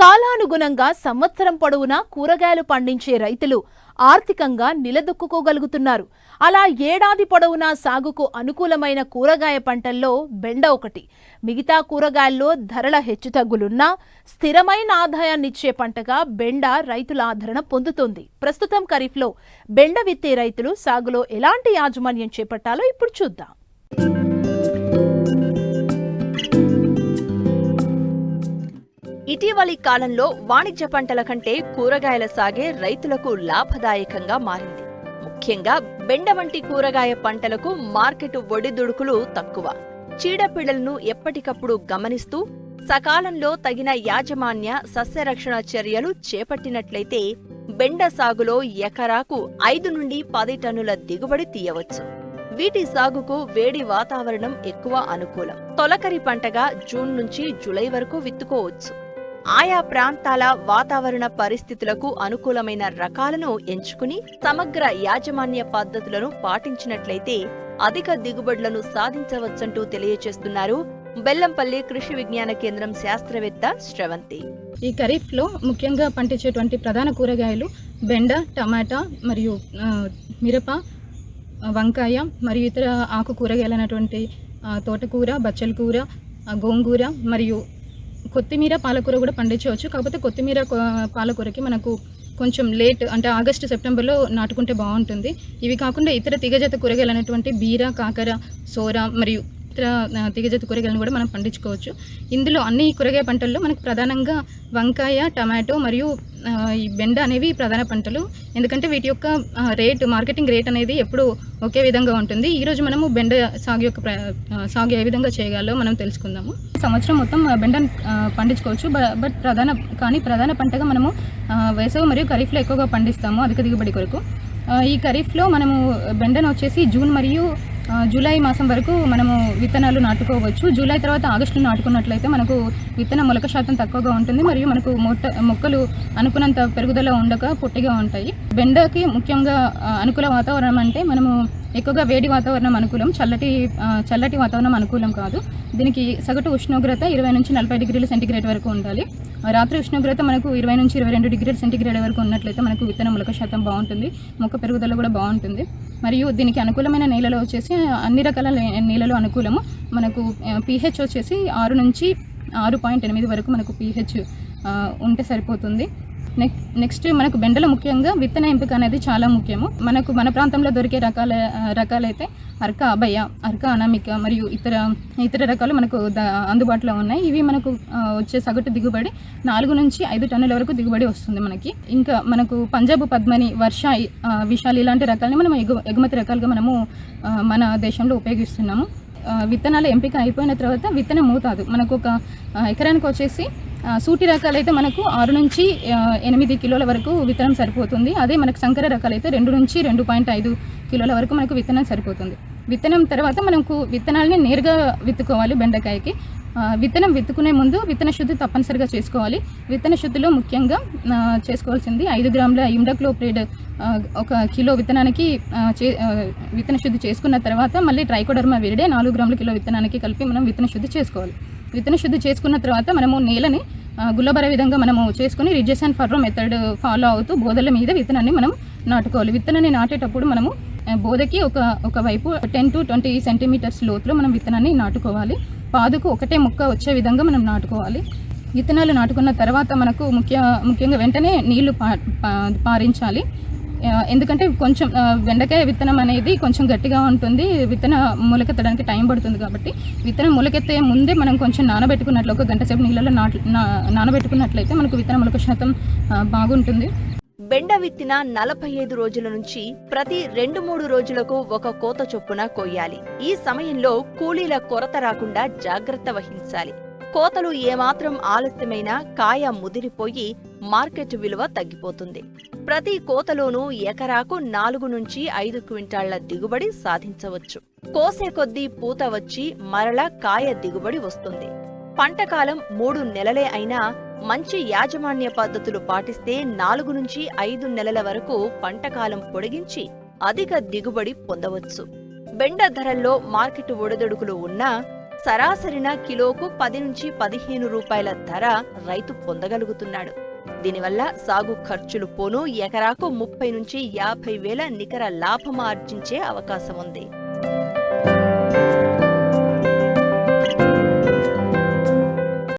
కాలానుగుణంగా సంవత్సరం పొడవునా కూరగాయలు పండించే రైతులు ఆర్థికంగా నిలదొక్కుకోగలుగుతున్నారు. అలా ఏడాది పొడవునా సాగుకు అనుకూలమైన కూరగాయ పంటల్లో బెండ ఒకటి. మిగతా కూరగాయల్లో ధరల హెచ్చుతగ్గులున్నా స్థిరమైన ఆదాయాన్నిచ్చే పంటగా బెండ రైతుల ఆదరణ పొందుతోంది. ప్రస్తుతం ఖరీఫ్లో బెండ విత్తే రైతులు సాగులో ఎలాంటి యాజమాన్యం చేపట్టాలో ఇప్పుడు చూద్దాం. ఇటీవలి కాలంలో వాణిజ్య పంటల కంటే కూరగాయల సాగే రైతులకు లాభదాయకంగా మారింది. ముఖ్యంగా బెండ వంటి కూరగాయ పంటలకు మార్కెట్ ఒడిదుడుకులు తక్కువ. చీడపీడలను ఎప్పటికప్పుడు గమనిస్తూ సకాలంలో తగిన యాజమాన్య సస్యరక్షణ చర్యలు చేపట్టినట్లయితే బెండ సాగులో ఎకరాకు 5 నుండి 10 టన్నుల దిగుబడి తీయవచ్చు. వీటి సాగుకు వేడి వాతావరణం ఎక్కువ అనుకూలం. తొలకరి పంటగా జూన్ నుంచి జూలై వరకు విత్తుకోవచ్చు. ఆయా ప్రాంతాల వాతావరణ పరిస్థితులకు అనుకూలమైన రకాలను ఎంచుకుని సమగ్ర యాజమాన్య పద్ధతులను పాటించినట్లయితే అధిక దిగుబడులను సాధించవచ్చంటూ తెలియజేస్తున్నారు బెల్లంపల్లి కృషి విజ్ఞాన కేంద్రం శాస్త్రవేత్త శ్రవంతి. ఈ ఖరీఫ్లో ముఖ్యంగా పండించేటువంటి ప్రధాన కూరగాయలు బెండ, టమాటా మరియు మిరప, వంకాయ మరియు ఇతర ఆకు కూరగాయలైనటువంటి తోటకూర, బచ్చల కూర, గోంగూర మరియు కొత్తిమీర, పాలకూర కూడా పండించవచ్చు. కాకపోతే కొత్తిమీర, పాలకూరకి మనకు కొంచెం లేట్, అంటే ఆగస్టు సెప్టెంబర్లో నాటుకుంటే బాగుంటుంది. ఇవి కాకుండా ఇతర తీగజాత కూరగాయలు అనేటువంటి బీర, కాకర, సోర మరియు ఇతర తీగజాత కూరగాయలను కూడా మనం పండించుకోవచ్చు. ఇందులో అన్ని కూరగాయ పంటల్లో మనకు ప్రధానంగా వంకాయ, టమాటో మరియు ఈ బెండ అనేవి ప్రధాన పంటలు. ఎందుకంటే వీటి యొక్క మార్కెటింగ్ రేట్ అనేది ఎప్పుడు ఒకే విధంగా ఉంటుంది. ఈరోజు మనము బెండ సాగు ఏ విధంగా చేయగలో మనం తెలుసుకుందాము. సంవత్సరం మొత్తం బెండను పండించుకోవచ్చు. బట్ ప్రధాన పంటగా మనము వేసవి మరియు ఖరీఫ్లో ఎక్కువగా పండిస్తాము అధిక దిగుబడి కొరకు. ఈ ఖరీఫ్లో మనము బెండను వచ్చేసి జూన్ మరియు జూలై మాసం వరకు మనము విత్తనాలు నాటుకోవచ్చు. జూలై తర్వాత ఆగస్టులో నాటుకున్నట్లయితే మనకు విత్తన మొలక శాతం తక్కువగా ఉంటుంది మరియు మనకు మొక్కలు అనుకున్నంత పెరుగుదల ఉండక పొట్టిగా ఉంటాయి. బెండకి ముఖ్యంగా అనుకూల వాతావరణం అంటే మనము ఎక్కువగా వేడి వాతావరణం అనుకూలం, చల్లటి వాతావరణం అనుకూలం కాదు. దీనికి సగటు ఉష్ణోగ్రత 20 నుంచి 40 డిగ్రీల సెంటీగ్రేడ్ వరకు ఉండాలి. రాత్రి ఉష్ణోగ్రత మనకు 20 నుంచి 22 డిగ్రీల సెంటీగ్రేడ్ వరకు ఉన్నట్లయితే మనకు విత్తన మొలక శాతం బాగుంటుంది, మొక్క పెరుగుదల కూడా బాగుంటుంది. మరియు దీనికి అనుకూలమైన నేలలో వచ్చేసి అన్ని రకాల నేలలు అనుకూలము. మనకు pH వచ్చేసి 6 నుంచి 6.8 వరకు మనకు pH ఉంటే సరిపోతుంది. నెక్స్ట్ మనకు బెండలో ముఖ్యంగా విత్తన ఎంపిక అనేది చాలా ముఖ్యము. మన ప్రాంతంలో దొరికే రకాలైతే అర్క అభయ, అర్క అనామిక మరియు ఇతర రకాలు మనకు అందుబాటులో ఉన్నాయి. ఇవి మనకు వచ్చే సగటు దిగుబడి 4 నుంచి 5 టన్నుల వరకు దిగుబడి వస్తుంది మనకి. ఇంకా మనకు పంజాబ్ పద్మని, వర్ష, విశాలి ఇలాంటి రకాలని మనం ఎగుమతి రకాలుగా మనము మన దేశంలో ఉపయోగిస్తున్నాము. విత్తనాల ఎంపిక అయిపోయిన తర్వాత విత్తన మోతాదు మనకు ఒక ఎకరానికి వచ్చేసి సూటి రకాలైతే మనకు 6 నుంచి 8 కిలోల వరకు విత్తనం సరిపోతుంది. అదే మనకు సంకర రకాలైతే 2 నుంచి 2.5 కిలోల వరకు మనకు విత్తనం సరిపోతుంది. విత్తనం తర్వాత మనకు విత్తనాలని నేరుగా విత్తుకోవాలి. బెండకాయకి విత్తనం విత్తుకునే ముందు విత్తన శుద్ధి తప్పనిసరిగా చేసుకోవాలి. విత్తన శుద్ధిలో ముఖ్యంగా చేసుకోవాల్సింది 5 గ్రాముల ఇమ్డాక్లోప్రిడ్ 1 కిలో విత్తనానికి విత్తన శుద్ధి చేసుకున్న తర్వాత మళ్ళీ ట్రైకోడర్మా విరిడే 4 గ్రాముల కిలో విత్తనానికి కలిపి మనం విత్తన శుద్ధి చేసుకోవాలి. విత్తన శుద్ధి చేసుకున్న తర్వాత మనము నేలని గుల్లబర విధంగా మనము చేసుకుని ridges and furrow method follow అవుతూ బోదల మీద విత్తనాన్ని మనం నాటుకోవాలి. విత్తనాన్ని నాటేటప్పుడు మనము బోదకి ఒక వైపు 10 to 20 సెంటీమీటర్స్ లోతులో మనం విత్తనాన్ని నాటుకోవాలి. పాదుకు ఒకటే మొక్క వచ్చే విధంగా మనం నాటుకోవాలి. విత్తనాలు నాటుకున్న తర్వాత మనకు ముఖ్యంగా వెంటనే నీళ్లు పారించాలి. ఎందుకంటే కొంచెం బెండకాయ విత్తనం అనేది కొంచెం గట్టిగా ఉంటుంది, విత్తన మొలకెత్తడానికి టైం పడుతుంది. కాబట్టి విత్తనం మొలకెత్తే ముందే మనం కొంచెం నానబెట్టుకున్నట్లు, 1 గంట సేపు నీళ్ళలో నానబెట్టుకున్నట్లయితే మనకు విత్తన మొలక శాతం బాగుంటుంది. బెండ విత్తిన 45 రోజుల నుంచి ప్రతి 2-3 రోజులకు ఒక కోత చొప్పున కొయ్యాలి. ఈ సమయంలో కూలీల కొరత రాకుండా జాగ్రత్త వహించాలి. కోతలు ఏమాత్రం ఆలస్యమైనా కాయ ముదిరిపోయి మార్కెట్ విలువ తగ్గిపోతుంది. ప్రతి కోతలోనూ ఎకరాకు 4 నుంచి 5 క్వింటాళ్ల దిగుబడి సాధించవచ్చు. కోసే కొద్దీ పూత వచ్చి మరలా కాయ దిగుబడి వస్తుంది. పంటకాలం 3 నెలలే అయినా మంచి యాజమాన్య పద్ధతులు పాటిస్తే 4 నుంచి 5 నెలల వరకు పంటకాలం పొడిగించి అధిక దిగుబడి పొందవచ్చు. బెండ ధరల్లో మార్కెట్ ఒడిదుడుకులు ఉన్నా సరాసరిన కిలోకు 10 నుంచి 15 రూపాయల ధర రైతు పొందగలుగుతున్నాడు. దీనివల్ల సాగు ఖర్చులు పోను ఎకరాకు 30 నుంచి 50 వేల నికర లాభం ఆర్జించే అవకాశం ఉంది.